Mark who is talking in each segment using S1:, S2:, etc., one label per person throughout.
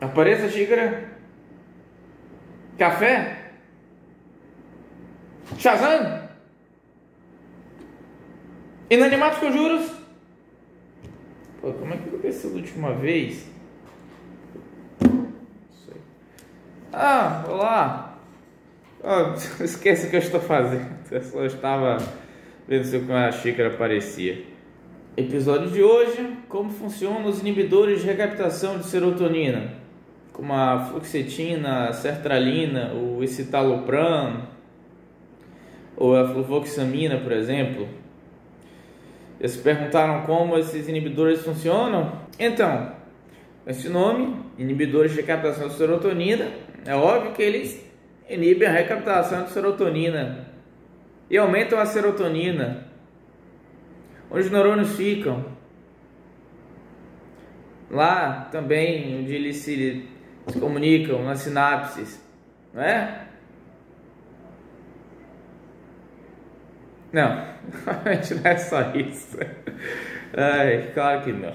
S1: Apareça a xícara. Café? Shazam? Inanimados Conjuros? Pô, como é que aconteceu da última vez? Isso aí. Olá! Esquece o que eu estou fazendo. Eu só estava vendo se a xícara aparecia. Episódio de hoje: como funcionam os inibidores de recaptação de serotonina, como a fluoxetina, a sertralina, o escitalopram ou a fluvoxamina, por exemplo. Eles se perguntaram como esses inibidores funcionam? Então, esse nome, inibidores de recaptação de serotonina, é óbvio que eles inibem a recaptação de serotonina e aumentam a serotonina. Onde os neurônios ficam? Lá também, onde eles se comunicam, nas sinapses, não é? Não, não é só isso. Claro que não.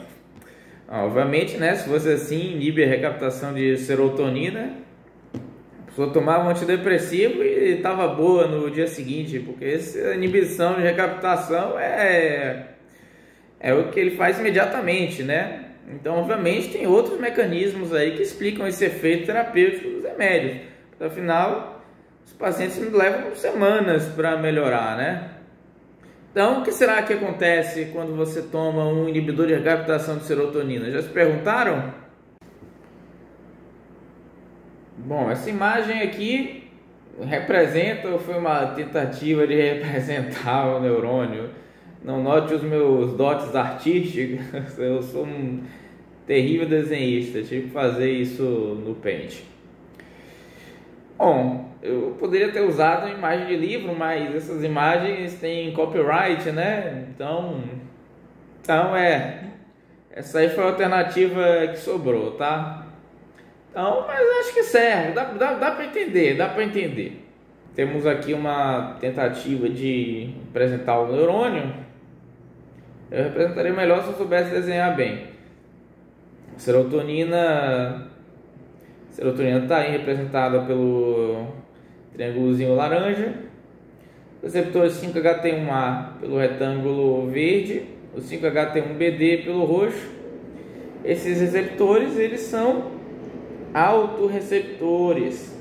S1: Obviamente, né? Se fosse assim, inibe a recaptação de serotonina, a pessoa tomava um antidepressivo e estava boa no dia seguinte, porque essa inibição de recaptação é o que ele faz imediatamente, né? Então, obviamente, tem outros mecanismos aí que explicam esse efeito terapêutico dos remédios. Afinal, os pacientes levam semanas para melhorar, né? Então, o que será que acontece quando você toma um inibidor de recaptação de serotonina? Já se perguntaram? Bom, essa imagem aqui foi uma tentativa de representar o neurônio. Não note os meus dotes artísticos, eu sou um terrível desenhista, tive que fazer isso no Paint. Bom, eu poderia ter usado uma imagem de livro, mas essas imagens têm copyright, né? Então essa aí foi a alternativa que sobrou, tá? Então, mas acho que serve, dá para entender, Temos aqui uma tentativa de representar o neurônio. Eu representaria melhor se eu soubesse desenhar bem. Serotonina está aí representada pelo triângulozinho laranja. Receptores 5-HT1A pelo retângulo verde, o 5-HT1BD pelo roxo. Esses receptores, eles são autorreceptores,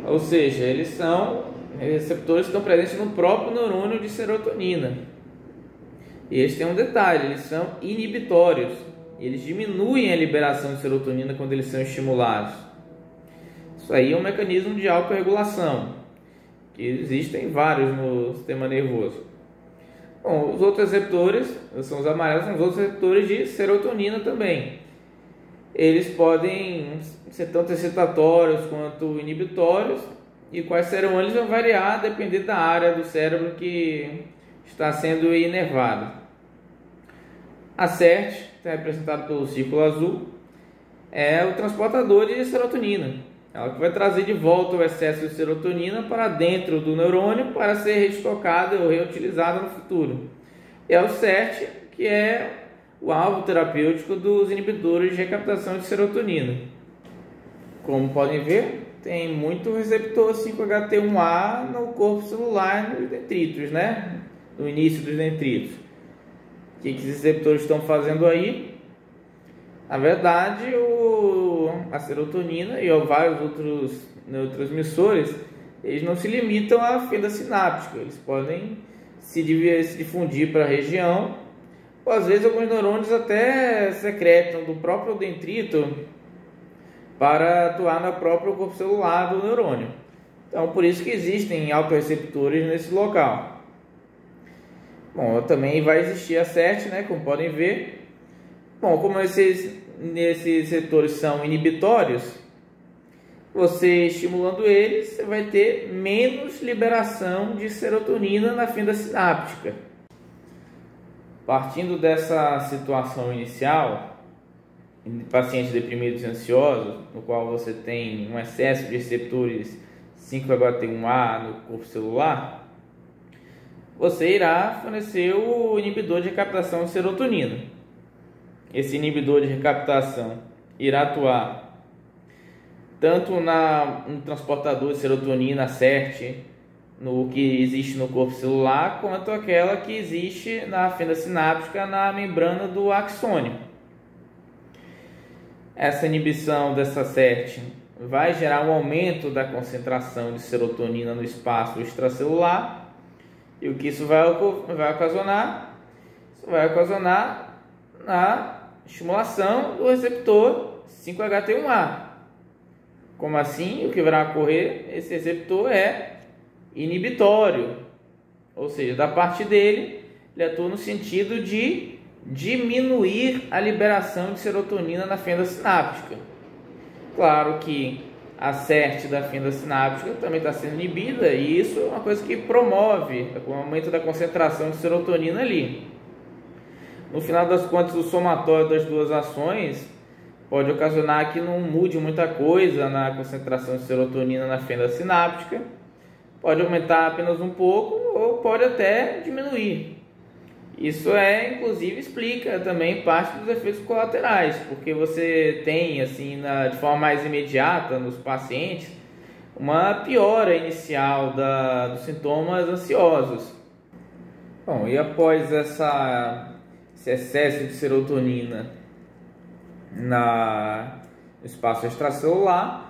S1: ou seja, eles são receptores que estão presentes no próprio neurônio de serotonina. E eles têm um detalhe, eles são inibitórios. Eles diminuem a liberação de serotonina quando eles são estimulados. Isso aí é um mecanismo de autorregulação, que existem vários no sistema nervoso. Bom, os outros receptores, são os amarelos, são os outros receptores de serotonina também. Eles podem ser tanto excitatórios quanto inibitórios, e quais serão eles vão variar a depender da área do cérebro que está sendo inervada. A CERT, que é representado pelo círculo azul, é o transportador de serotonina. Ela que vai trazer de volta o excesso de serotonina para dentro do neurônio para ser reestocada ou reutilizada no futuro. E é o CERT, que é o alvo terapêutico dos inibidores de recaptação de serotonina. Como podem ver, tem muito receptor 5-HT1A no corpo celular nos dendritos, né? No início dos dendritos. O que esses receptores estão fazendo aí? Na verdade, a serotonina e vários outros neurotransmissores, eles não se limitam à fenda sináptica, eles podem se difundir para a região, ou às vezes alguns neurônios até secretam do próprio dendrito para atuar no próprio corpo celular do neurônio. Então, por isso que existem autorreceptores nesse local. Bom, também vai existir a CERT, né, como podem ver. Bom, como esses receptores são inibitórios, você estimulando eles, você vai ter menos liberação de serotonina na fenda sináptica. Partindo dessa situação inicial, em pacientes deprimidos e ansiosos, no qual você tem um excesso de receptores 5-HT1A no corpo celular, você irá fornecer o inibidor de recaptação de serotonina. Esse inibidor de recaptação, irá atuar tanto no transportador de serotonina CERT, no que existe no corpo celular, quanto aquela que existe na fenda sináptica na membrana do axônio. Essa inibição dessa CERT vai gerar um aumento da concentração de serotonina no espaço extracelular. E o que isso vai ocasionar? Isso vai ocasionar a estimulação do receptor 5-HT1A. Como assim? O que vai ocorrer? Esse receptor é inibitório, ou seja, da parte dele, ele atua no sentido de diminuir a liberação de serotonina na fenda sináptica. Claro que a CERT da fenda sináptica também está sendo inibida, e isso é uma coisa que promove o aumento da concentração de serotonina ali. No final das contas, o somatório das duas ações pode ocasionar que não mude muita coisa na concentração de serotonina na fenda sináptica. Pode aumentar apenas um pouco ou pode até diminuir. Isso inclusive explica também parte dos efeitos colaterais, porque você tem assim de forma mais imediata nos pacientes uma piora inicial dos sintomas ansiosos. Bom, e após esse excesso de serotonina no espaço extracelular,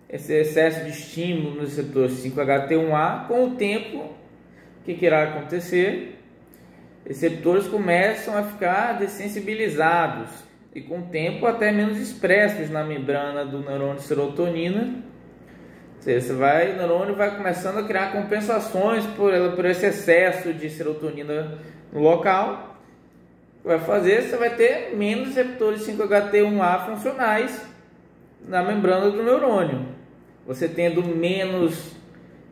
S1: esse excesso de estímulo nos receptores 5-HT1A, com o tempo, o que irá acontecer? Esses receptores começam a ficar dessensibilizados e com o tempo até menos expressos na membrana do neurônio de serotonina. Ou seja, o neurônio vai começando a criar compensações por esse excesso de serotonina no local. Vai fazer, você vai ter menos receptores 5-HT1A funcionais na membrana do neurônio. Você tendo menos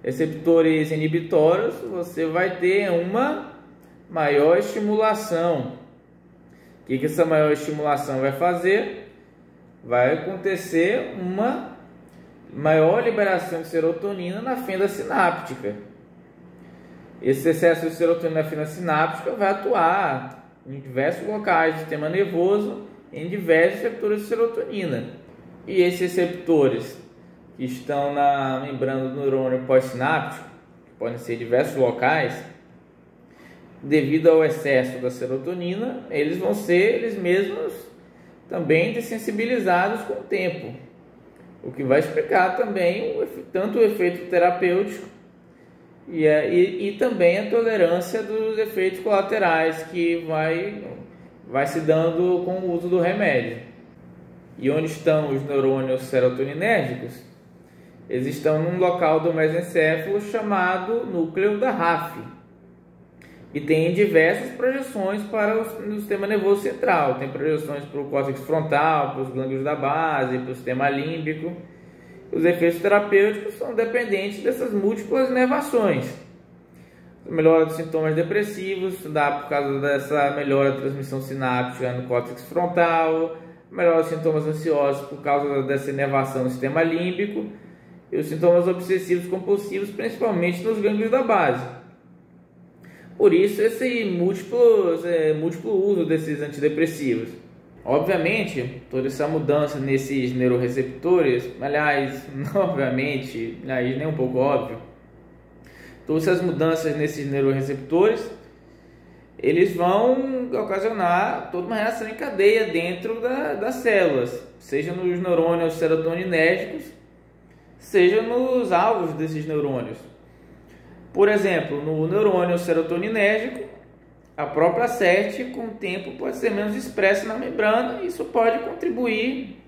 S1: receptores inibitórios, você vai ter uma maior estimulação. O que essa maior estimulação vai fazer? Vai acontecer uma maior liberação de serotonina na fenda sináptica. Esse excesso de serotonina na fenda sináptica vai atuar em diversos locais do sistema nervoso, em diversos receptores de serotonina. E esses receptores que estão na membrana do neurônio pós-sináptico, que podem ser diversos locais, devido ao excesso da serotonina, eles vão ser eles mesmos também dessensibilizados com o tempo, o que vai explicar também tanto o efeito terapêutico e também a tolerância dos efeitos colaterais que vai se dando com o uso do remédio. E onde estão os neurônios serotoninérgicos? Eles estão num local do mesencéfalo chamado núcleo da RAF, e tem diversas projeções para o sistema nervoso central. Tem projeções para o córtex frontal, para os gânglios da base, para o sistema límbico. Os efeitos terapêuticos são dependentes dessas múltiplas inervações. A melhora dos sintomas depressivos dá por causa dessa melhora da transmissão sináptica no córtex frontal, melhora dos sintomas ansiosos por causa dessa inervação no sistema límbico, e os sintomas obsessivos compulsivos principalmente nos gânglios da base. Por isso esse múltiplo uso desses antidepressivos. Obviamente, toda essa mudança nesses neuroreceptores, aliás, nem um pouco óbvio, todas essas mudanças nesses neuroreceptores, eles vão ocasionar toda uma reação em cadeia dentro das células, seja nos neurônios serotoninérgicos, seja nos alvos desses neurônios. Por exemplo, no neurônio serotoninérgico, a própria CERT, com o tempo, pode ser menos expressa na membrana, e isso pode contribuir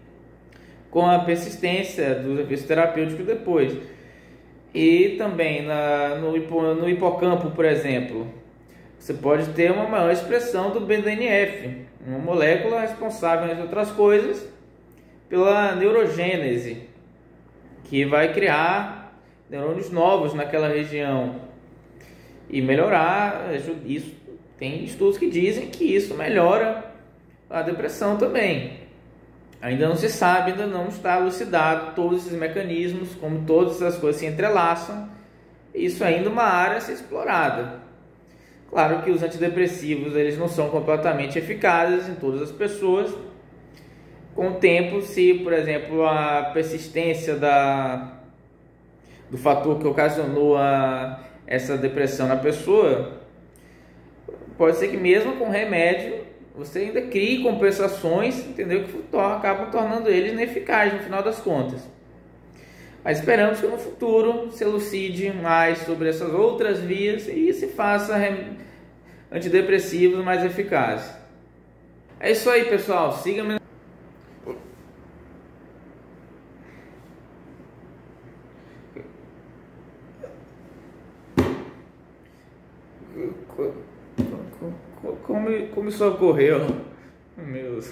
S1: com a persistência dos efeitos terapêuticos depois. E também no hipocampo, por exemplo, você pode ter uma maior expressão do BDNF, uma molécula responsável, entre outras coisas, pela neurogênese, que vai criar neurônios novos naquela região e melhorar isso. Tem estudos que dizem que isso melhora a depressão também. Ainda não se sabe, ainda não está elucidado todos esses mecanismos, como todas essas coisas se entrelaçam. Isso ainda é uma área a ser explorada. Claro que os antidepressivos eles não são completamente eficazes em todas as pessoas. com o tempo, se, por exemplo, a persistência do fator que ocasionou essa depressão na pessoa, pode ser que mesmo com remédio você ainda crie compensações, entendeu? Que acabam tornando eles ineficazes no final das contas. Mas esperamos que no futuro se elucide mais sobre essas outras vias e se faça antidepressivos mais eficazes. É isso aí, pessoal. Siga-me. Como isso ocorreu? Meu Deus.